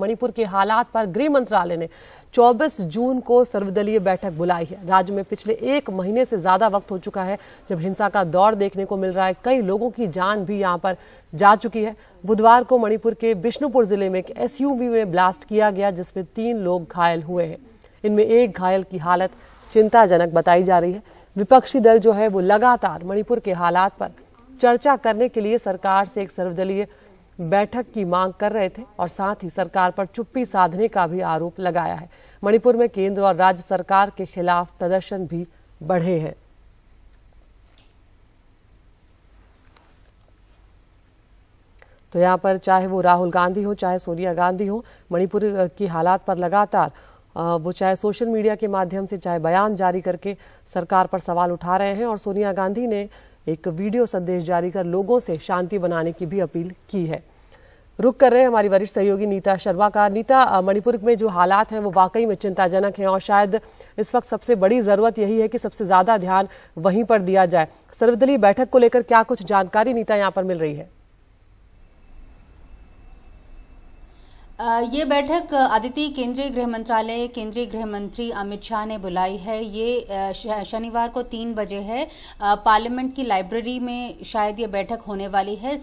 मणिपुर के हालात पर गृह मंत्रालय ने 24 जून को सर्वदलीय बैठक बुलाई है। राज्य में पिछले 1 महीने से ज्यादा वक्त हो चुका है जब हिंसा का दौर देखने को मिल रहा है। कई लोगों की जान भी यहां पर जा चुकी है। बुधवार को मणिपुर के बिष्णुपुर जिले में एक एसयूवी में ब्लास्ट किया गया जिसमें 3 लोग घायल हुए हैं। इनमें एक घायल की हालत चिंताजनक बताई जा रही है। विपक्षी दल जो है वो लगातार मणिपुर के हालात पर चर्चा करने के लिए सरकार से एक सर्वदलीय बैठक की मांग कर रहे थे और साथ ही सरकार पर चुप्पी साधने का भी आरोप लगाया है। मणिपुर में केंद्र और राज्य सरकार के खिलाफ प्रदर्शन भी बढ़े हैं। तो यहाँ पर चाहे वो राहुल गांधी हो चाहे सोनिया गांधी हो, मणिपुर की हालात पर लगातार वो चाहे सोशल मीडिया के माध्यम से चाहे बयान जारी करके सरकार पर सवाल उठा रहे हैं। और सोनिया गांधी ने एक वीडियो संदेश जारी कर लोगों से शांति बनाने की भी अपील की है। रुक कर रहे हैं हमारी वरिष्ठ सहयोगी नीता शर्मा का। नीता, मणिपुर में जो हालात हैं वो वाकई में चिंताजनक हैं और शायद इस वक्त सबसे बड़ी जरूरत यही है कि सबसे ज्यादा ध्यान वहीं पर दिया जाए। सर्वदलीय बैठक को लेकर क्या कुछ जानकारी नीता यहाँ पर मिल रही है? ये बैठक आदित्य केंद्रीय गृह मंत्रालय केंद्रीय गृह मंत्री अमित शाह ने बुलाई है। ये शनिवार को 3 बजे है। पार्लियामेंट की लाइब्रेरी में शायद ये बैठक होने वाली है।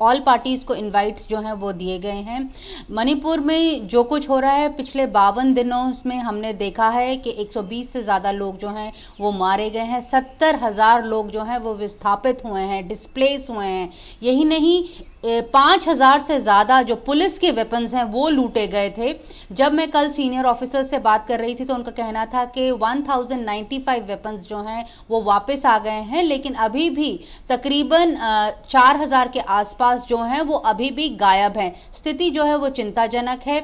ऑल पार्टीज को इनवाइट्स जो हैं वो दिए गए हैं। मणिपुर में जो कुछ हो रहा है पिछले 52 दिनों में हमने देखा है कि 120 से ज्यादा लोग जो हैं वो मारे गए हैं। 70,000 लोग जो हैं वो विस्थापित हुए हैं, डिस्प्लेस हुए हैं। यही नहीं, 5,000 से ज्यादा जो पुलिस के वेपन्स हैं वो लूटे गए थे। जब मैं कल सीनियर ऑफिसर से बात कर रही थी तो उनका कहना था कि 1095 वेपन्स जो हैं वो वापस आ गए हैं, लेकिन अभी भी तकरीबन 4,000 के आसपास जो हैं वो अभी भी गायब हैं। स्थिति जो है वो चिंताजनक है,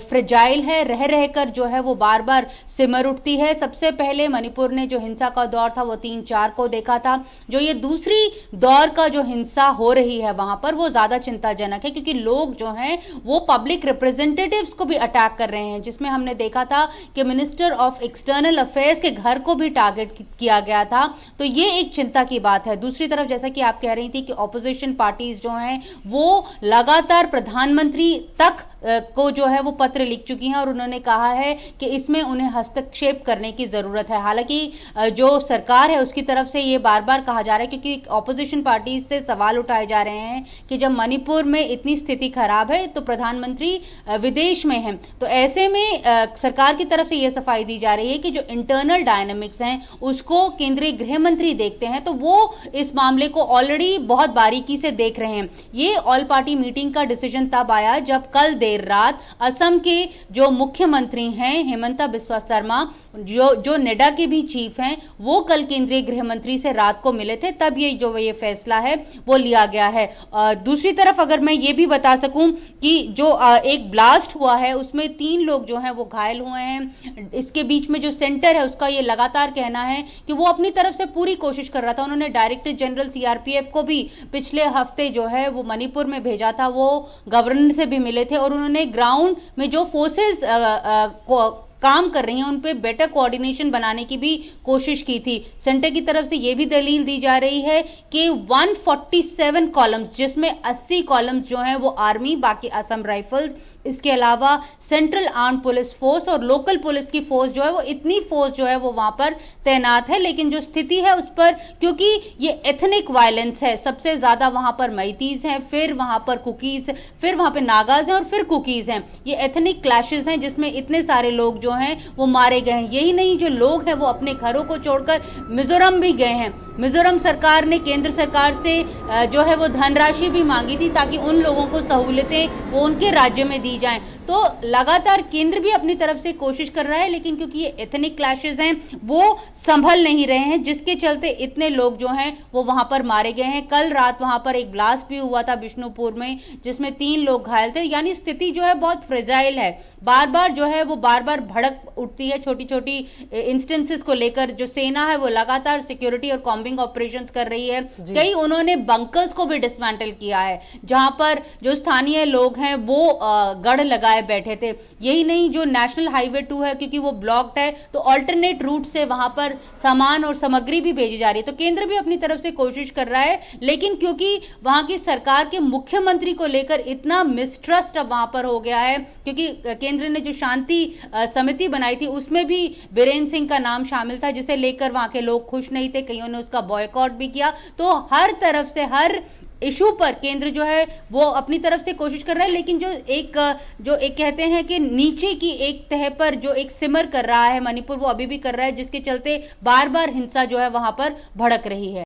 फ्रेजाइल है, रह रहकर जो है वो बार बार सिमर उठती है। सबसे पहले मणिपुर ने जो हिंसा का दौर था वो 3-4 को देखा था। जो ये दूसरी दौर का जो हिंसा हो रही है वहां पर वो ज्यादा चिंताजनक है, क्योंकि लोग जो हैं वो पब्लिक रिप्रेजेंटेटिव्स को भी अटैक कर रहे हैं, जिसमें हमने देखा था कि मिनिस्टर ऑफ एक्सटर्नल अफेयर्स के घर को भी टारगेट किया गया था। तो ये एक चिंता की बात है। दूसरी तरफ जैसा कि आप कह रही थी कि ऑपोजिशन पार्टीज जो हैं वो लगातार प्रधानमंत्री तक को जो है वो पत्र लिख चुकी हैं और उन्होंने कहा है कि इसमें उन्हें हस्तक्षेप करने की जरूरत है। हालांकि जो सरकार है उसकी तरफ से ये बार बार कहा जा रहा है, क्योंकि ऑपोजिशन पार्टीज से सवाल उठाए जा रहे हैं कि जब मणिपुर में इतनी स्थिति खराब है तो प्रधानमंत्री विदेश में हैं, तो ऐसे में सरकार की तरफ से यह सफाई दी जा रही है कि जो इंटरनल डायनामिक्स हैं उसको केंद्रीय गृह मंत्री देखते हैं, तो वो इस मामले को ऑलरेडी बहुत बारीकी से देख रहे हैं। ये ऑल पार्टी मीटिंग का डिसीजन तब आया जब कल देर रात असम के जो मुख्यमंत्री हैं हिमंता बिस्वा शर्मा, जो नेडा के भी चीफ हैं, वो कल केंद्रीय गृह मंत्री से रात को मिले थे, तब ये फैसला है वो लिया गया है। दूसरी तरफ अगर मैं ये भी बता सकूं कि जो एक ब्लास्ट हुआ है उसमें 3 लोग जो हैं वो घायल हुए हैं। इसके बीच में जो सेंटर है उसका ये लगातार कहना है कि वो अपनी तरफ से पूरी कोशिश कर रहा था। उन्होंने डायरेक्टर जनरल सीआरपीएफ को भी पिछले हफ्ते जो है वो मणिपुर में भेजा था, वो गवर्नर से भी मिले थे और उन्होंने ग्राउंड में जो फोर्सेस काम कर रही हैं उन पे बेटर कोऑर्डिनेशन बनाने की भी कोशिश की थी। सेंटर की तरफ से यह भी दलील दी जा रही है कि 147 कॉलम्स, जिसमें 80 कॉलम्स जो हैं वो आर्मी, बाकी असम राइफल्स, इसके अलावा सेंट्रल आर्म पुलिस फोर्स और लोकल पुलिस की फोर्स जो है वो इतनी फोर्स जो है वो वहां पर तैनात है। लेकिन जो स्थिति है उस पर, क्योंकि ये एथनिक वायलेंस है, सबसे ज्यादा वहां पर मैतीज हैं, फिर वहां पर कुकीज, फिर वहां पे नागाज हैं और फिर कुकीज हैं। ये एथनिक क्लैशेस हैं जिसमें इतने सारे लोग जो हैं वो मारे गए हैं। यही नहीं, जो लोग हैं वो अपने घरों को छोड़कर मिजोरम भी गए हैं। मिजोरम सरकार ने केंद्र सरकार से जो है वो धनराशि भी मांगी थी ताकि उन लोगों को सहूलियतें वो उनके राज्य में दी जाएं। तो लगातार केंद्र भी अपनी तरफ से कोशिश कर रहा है, लेकिन क्योंकि ये एथनिक क्लैशेस हैं वो संभल नहीं रहे हैं, जिसके चलते इतने लोग जो हैं वो वहां पर मारे गए हैं। कल रात वहां पर एक ब्लास्ट भी हुआ था बिष्णुपुर में, जिसमें 3 लोग घायल थे। यानी स्थिति जो है बहुत फ्रेजाइल है, बार बार जो है वो बार बार भड़क उठती है छोटी छोटी इंस्टेंसेस को लेकर। जो सेना है वो लगातार सिक्योरिटी और कॉम्बिंग ऑपरेशंस कर रही है। कई उन्होंने बंकर्स को भी डिसमेंटल किया है जहां पर जो स्थानीय लोग हैं वो गढ़ लगाए बैठे थे। यही नहीं, जो नेशनल हाईवे 2 है क्योंकि वो ब्लॉक्ड है तो ऑल्टरनेट रूट से वहां पर सामान और सामग्री भी भेजी जा रही है। तो केंद्र भी अपनी तरफ से कोशिश कर रहा है, लेकिन क्योंकि वहां की सरकार के मुख्यमंत्री को लेकर इतना मिसट्रस्ट अब वहां पर हो गया है, क्योंकि केंद्र ने जो शांति समिति बनाई थी उसमें भी बीरेन सिंह का नाम शामिल था, जिसे लेकर वहां के लोग खुश नहीं थे, कईयों ने उसका बॉयकॉट भी किया। तो हर तरफ से हर इशू पर केंद्र जो है वो अपनी तरफ से कोशिश कर रहा है, लेकिन जो एक कहते हैं कि नीचे की एक तह पर जो एक सिमर कर रहा है मणिपुर, वो अभी भी कर रहा है, जिसके चलते बार बार हिंसा जो है वहां पर भड़क रही है।